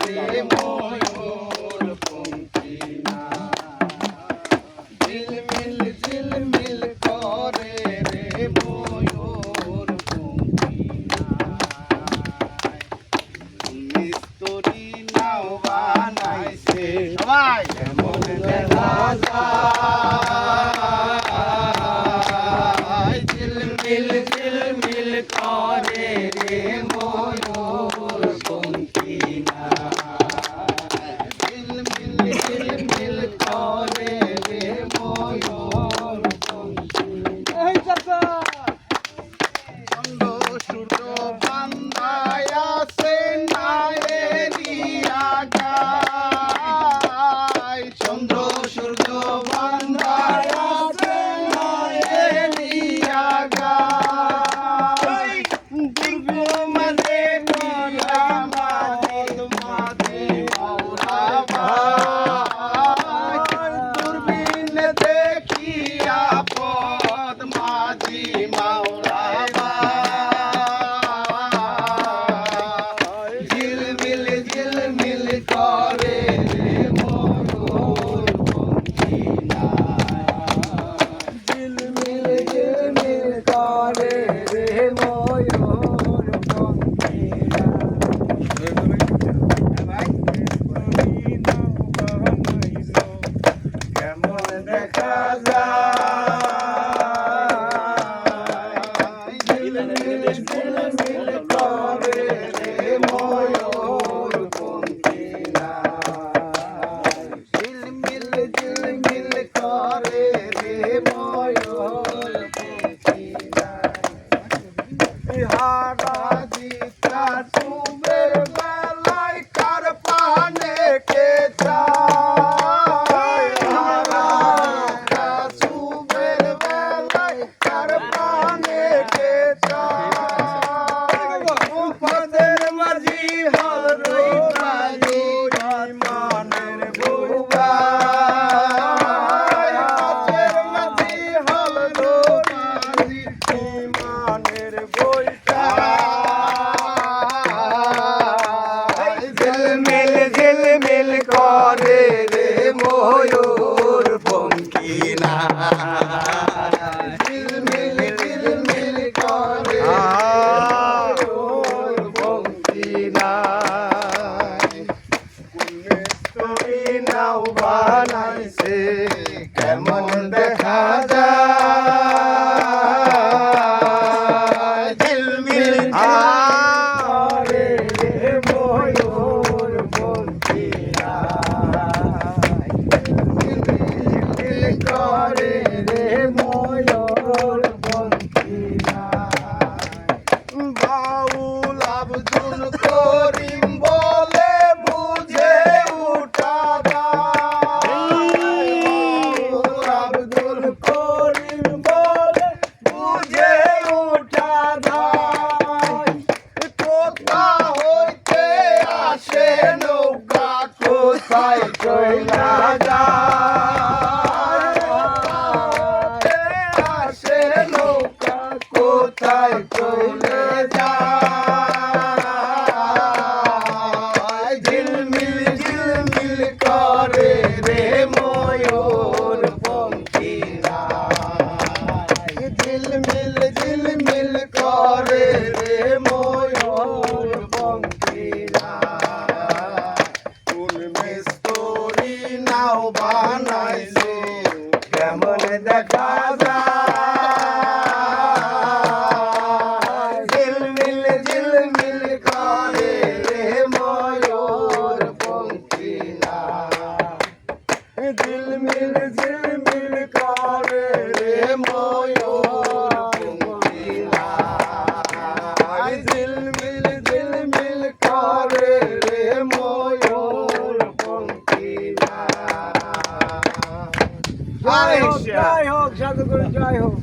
রে ময়ূর পঙ্খী ঝিলমিল ঝিলমিল করে রে ময়ূর পঙ্খী মিস্তুরি নাও বানাইছে সবাই কেমন দেখা যায় ঝিলমিল ঝিলমিল করে রে ময়ূর পঙ্খী ঝিলমিল ঝিলমিল করে রে ময়ূর পঙ্খী চন্দ্র সূর্য বান্ধায় আছে নায়েরি আগায় চন্দ্র সূর্য বান্ধায় আছে নায়েরি আগায় মাঝে নীলা মাঝে মাওলা ভাই দূরবীন দেখিয়া পদ মাঝি মাওলা ভাই ঝিলমিল ঝিলমিল করে রে ময়ূর পঙ্খী ঝিলমিল ঝিলমিল করে রে ময়ূর পঙ্খী কেমন দেখা যায় ঝিলমিল ঝিলমিল করে রে ময়ূর পঙ্খী ঝিলমিল ঝিলমিল করে রে ময়ূর পঙ্খী হারা জিতা সুমের বেলায় কার পানে কে চায় হারা সুমের বেলায় কার পানে কে চায় পদের মাঝি হরই মাঝি মানের বউবা পদের মাঝি হরই মাঝি মানের বইটা ঝিলমিল ঝিলমিল করে রে ময়ূর পঙ্খী ঝিলমিল ঝিলমিল করে ময়ূর পঙ্খী মিস্তুরি নাও বানাইছে কেমন দেখা যায় ঝিলমিল করে রে ময়ূর পঙ্খী ঝিলমিল করে রে ময়ূর পঙ্খী বাউল আব্দুল করিম বলে বুঝে উঠা বাউল আব্দুল করিম বলে বুঝে উঠা কোথা হইতে আসে নৌকা কোথায় চইলা যায় আসে নৌকা কোথায় চলে যায় ঝিলমিল ঝিলমিল করে রে ময়ূর পঙ্খী ঝিলমিল ঝিলমিল করে রে ময়ূর পঙ্খী কোন মিস্তুরি নাও বানাইছে কেমন দেখা যায় ঝিলমিল ঝিলমিল করে রে ময়ূর পঙ্খী ঝিলমিল ঝিলমিল করে রে ময়ূর পঙ্খী ঝিলমিল ঝিলমিল করে রে ময়ূর পঙ্খী জয় হোক, জয় হোক, জাদুঘর জয় হোক।